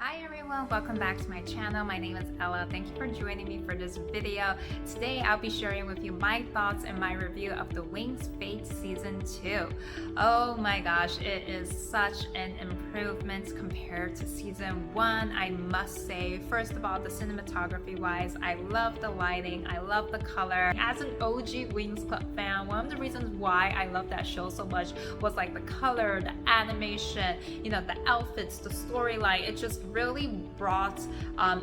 Hi everyone, welcome back to my channel. My name is Ella. Thank you for joining me for this video. Today I'll be sharing with you my thoughts and my review of the Winx Fate Season 2. Oh my gosh, it is such an improvement compared to Season 1, I must say. First of all, the cinematography wise, I love the lighting, I love the color. As an OG Winx Club fan, one of the reasons why I love that show so much was like the color, the animation, you know, the outfits, the storyline. It just really brought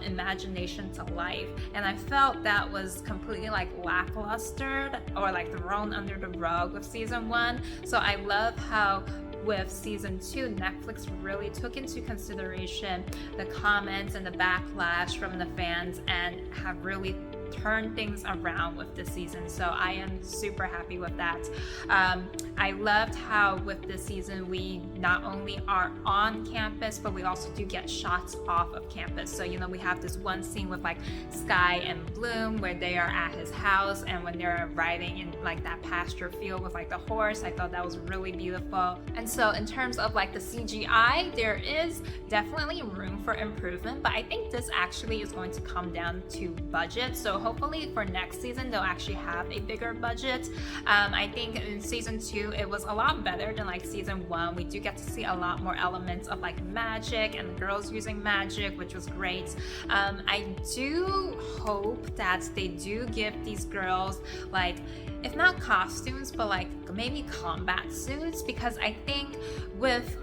imagination to life, and I felt that was completely like lackluster or like thrown under the rug with Season 1. So I love how with Season 2, Netflix really took into consideration the comments and the backlash from the fans and have really turn things around with this season. So I am super happy with that. I loved how with this season we not only are on campus, but we also do get shots off of campus. So you know, we have this one scene with like Sky and Bloom where they are at his house, and when they're riding in like that pasture field with like the horse, I thought that was really beautiful. And so in terms of like the CGI, there is definitely room for improvement, but I think this actually is going to come down to budget. So hopefully for next season they'll actually have a bigger budget. I think in Season 2 it was a lot better than like Season 1. We do get to see a lot more elements of like magic and the girls using magic, which was great. I do hope that they do give these girls like, if not costumes, but like maybe combat suits, because I think with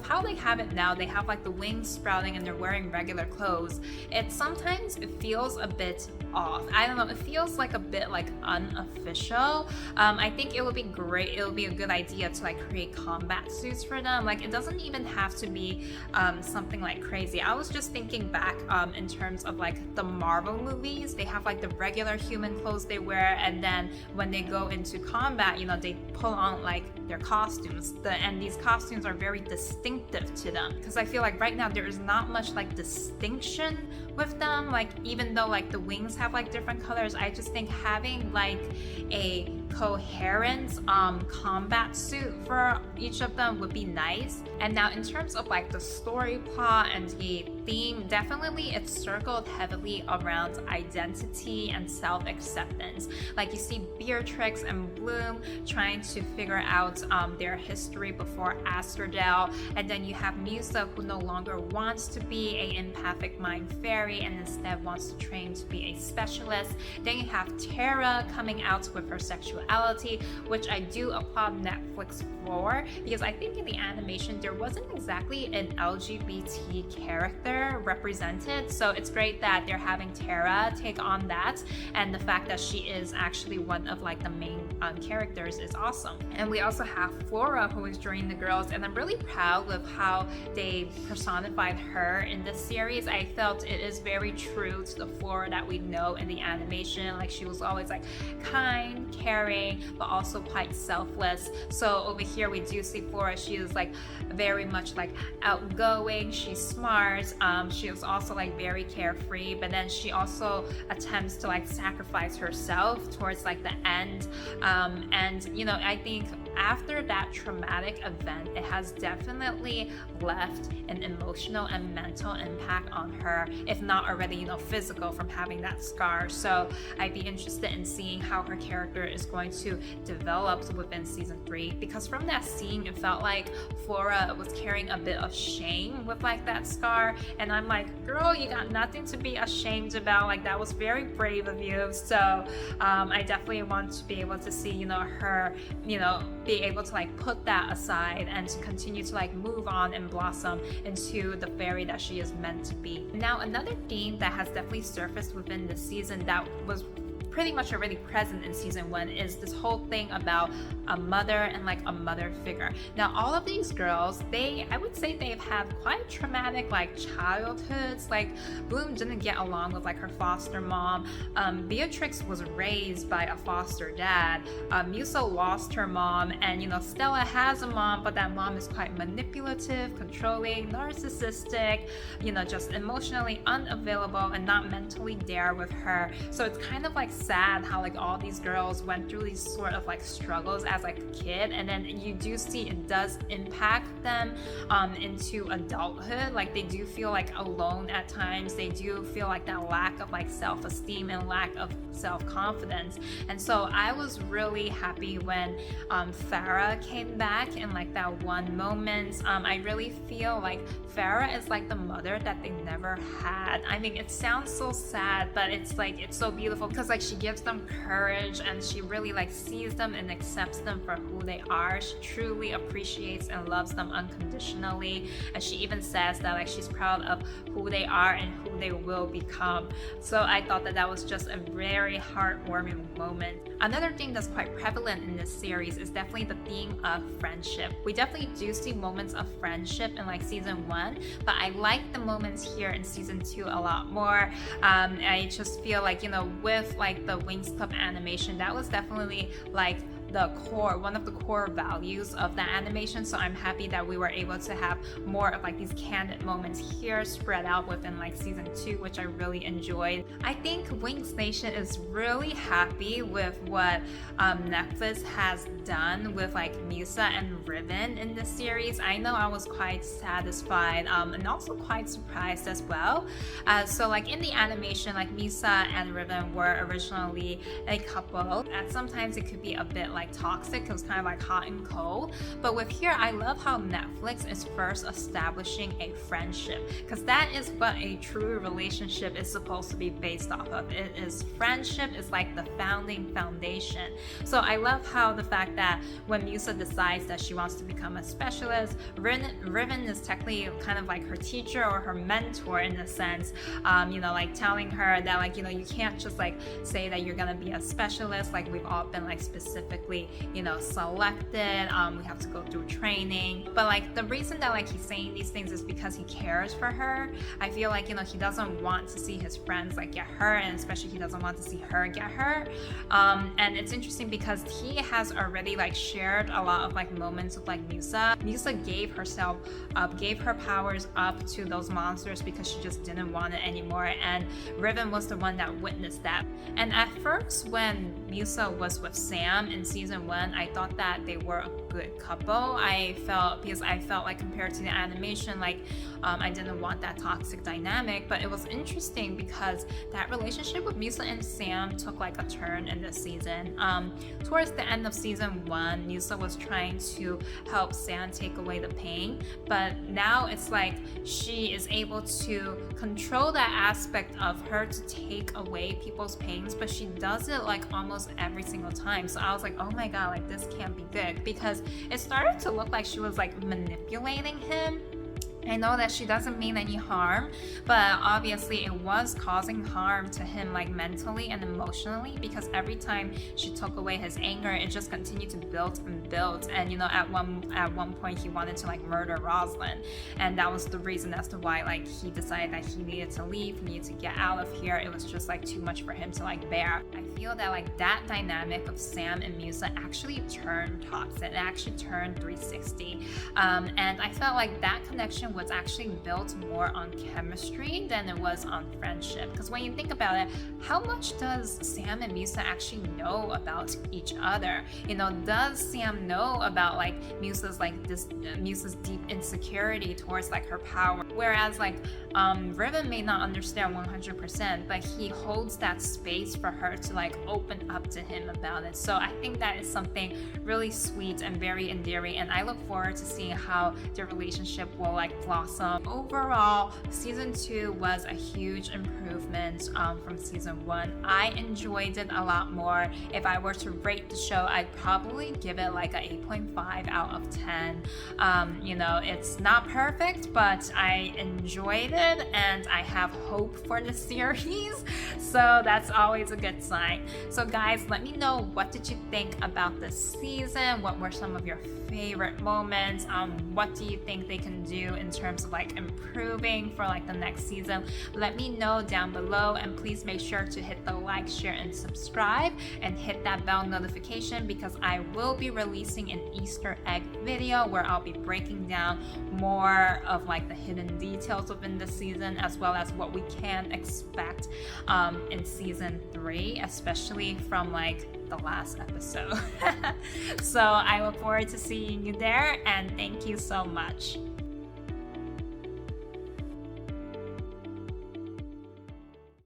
how they have it now, they have like the wings sprouting and they're wearing regular clothes. Sometimes it feels a bit off. I don't know, it feels like a bit like unofficial. I think it would be great, it would be a good idea to like create combat suits for them. Like it doesn't even have to be something like crazy. I was just thinking back in terms of like the Marvel movies, they have like the regular human clothes they wear, and then when they go into combat, you know, they pull on like their costumes, and these costumes are very distinctive to them, because I feel like right now there is not much like distinction with them. Like even though like the wings have like different colors, I just think having like a coherent combat suit for each of them would be nice. And now in terms of like the story plot and the theme, definitely it's circled heavily around identity and self-acceptance. Like you see Beatrix and Bloom trying to figure out their history before Astrodale, and then you have Musa, who no longer wants to be a empathic mind fairy and instead wants to train to be a specialist. Then you have Tara coming out with her sexuality, which I do applaud Netflix for, because I think in the animation there wasn't exactly an LGBT character represented. So it's great that they're having Tara take on that, and the fact that she is actually one of like the main characters is awesome. And we also have Flora, who is joining the girls, and I'm really proud with how they personified her in this series. I felt it is very true to the Flora that we know in the animation. Like she was always like kind, caring, but also quite selfless. So over here we do see Flora, she is like very much like outgoing, she's smart, she is also like very carefree, but then she also attempts to like sacrifice herself towards like the end. And you know, I think after that traumatic event, it has definitely left an emotional and mental impact on her, if not already, you know, physical from having that scar. So I'd be interested in seeing how her character is going to develop within Season 3, because from that scene it felt like Flora was carrying a bit of shame with like that scar, and I'm like, girl, you got nothing to be ashamed about. Like that was very brave of you. So I definitely want to be able to see, you know, her, you know, be able to like put that aside and to continue to like move on and blossom into the fairy that she is meant to be. Now another theme that has definitely surfaced within the season that was pretty much already present in Season 1 is this whole thing about a mother and like a mother figure. Now all of these girls, I would say they've had quite traumatic like childhoods. Like Bloom didn't get along with like her foster mom. Beatrix was raised by a foster dad. Musa lost her mom, and you know, Stella has a mom, but that mom is quite manipulative, controlling, narcissistic, you know, just emotionally unavailable and not mentally there with her. So it's kind of like sad how like all these girls went through these sort of like struggles as like a kid, and then you do see it does impact them into adulthood. Like they do feel like alone at times. They do feel like that lack of like self-esteem and lack of self-confidence. And so I was really happy when Farah came back in like that one moment. I really feel like Farah is like the mother that they never had. I mean, it sounds so sad, but it's like, it's so beautiful because like she gives them courage and she really like sees them and accepts them for who they are. She truly appreciates and loves them unconditionally, and she even says that like she's proud of who they are and who they will become. So I thought that that was just a very heartwarming moment. Another thing that's quite prevalent in this series is definitely the theme of friendship. We definitely do see moments of friendship in like season 1, but I like the moments here in season 2 a lot more. I just feel like, you know, with like the Winx Club animation, that was definitely like one of the core values of the animation. So I'm happy that we were able to have more of like these candid moments here spread out within like season 2, which I really enjoyed. I think Winx Nation is really happy with what Netflix has done with like Musa and Riven in this series. I know I was quite satisfied and also quite surprised as well. So like in the animation, like Musa and Riven were originally a couple, and sometimes it could be a bit like toxic. It was kind of like hot and cold. But with here, I love how Netflix is first establishing a friendship, because that is what a true relationship is supposed to be based off of. It is friendship is like the foundation. So I love how the fact that when Musa decides that she wants to become a specialist, Riven is technically kind of like her teacher or her mentor in a sense, you know, like telling her that like, you know, you can't just like say that you're gonna be a specialist. Like we've all been like specifically, you know, selected. We have to go through training. But like the reason that like he's saying these things is because he cares for her. I feel like, you know, he doesn't want to see his friends like get hurt, and especially he doesn't want to see her get hurt. And it's interesting because he has already like shared a lot of like moments with like Musa. Musa gave herself up, gave her powers up to those monsters because she just didn't want it anymore, and Riven was the one that witnessed that. And at first when Musa was with Sam in season 1, I thought that they were a good couple. Because I felt like compared to the animation, like I didn't want that toxic dynamic. But it was interesting because that relationship with Musa and Sam took like a turn in this season. Towards the end of season 1, Musa was trying to help Sam take away the pain, but now it's like she is able to control that aspect of her to take away people's pains, but she does it like almost every single time. So I was like, oh my god, like this can't be good, because it started to look like she was like manipulating him. I know that she doesn't mean any harm, but obviously it was causing harm to him like mentally and emotionally, because every time she took away his anger, it just continued to build and build. And you know, at one point he wanted to like murder Rosalind, and that was the reason as to why like he decided that he needed to leave, he needed to get out of here. It was just like too much for him to like bear. I feel that like that dynamic of Sam and Musa actually turned toxic. It actually turned 360, and I felt like that connection was actually built more on chemistry than it was on friendship. Because when you think about it, how much does Sam and Musa actually know about each other? You know, does Sam know about like Musa's deep insecurity towards like her power? Whereas like Riven may not understand 100%, but he holds that space for her to like open up to him about it. So I think that is something really sweet and very endearing, and I look forward to seeing how their relationship will like blossom. Overall, season 2 was a huge improvement from season 1. I enjoyed it a lot more. If I were to rate the show, I'd probably give it like a 8.5 out of 10. You know, it's not perfect, but I enjoyed it and I have hope for the series, so that's always a good sign. So guys, let me know, what did you think about this season? What were some of your favorite moments. What do you think they can do in terms of like improving for like the next season? Let me know down below, and please make sure to hit the like, share, and subscribe, and hit that bell notification, because I will be releasing an Easter egg video where I'll be breaking down more of like the hidden details within the season, as well as what we can expect in season 3, especially from like the last episode. So I look forward to seeing you there, and thank you so much.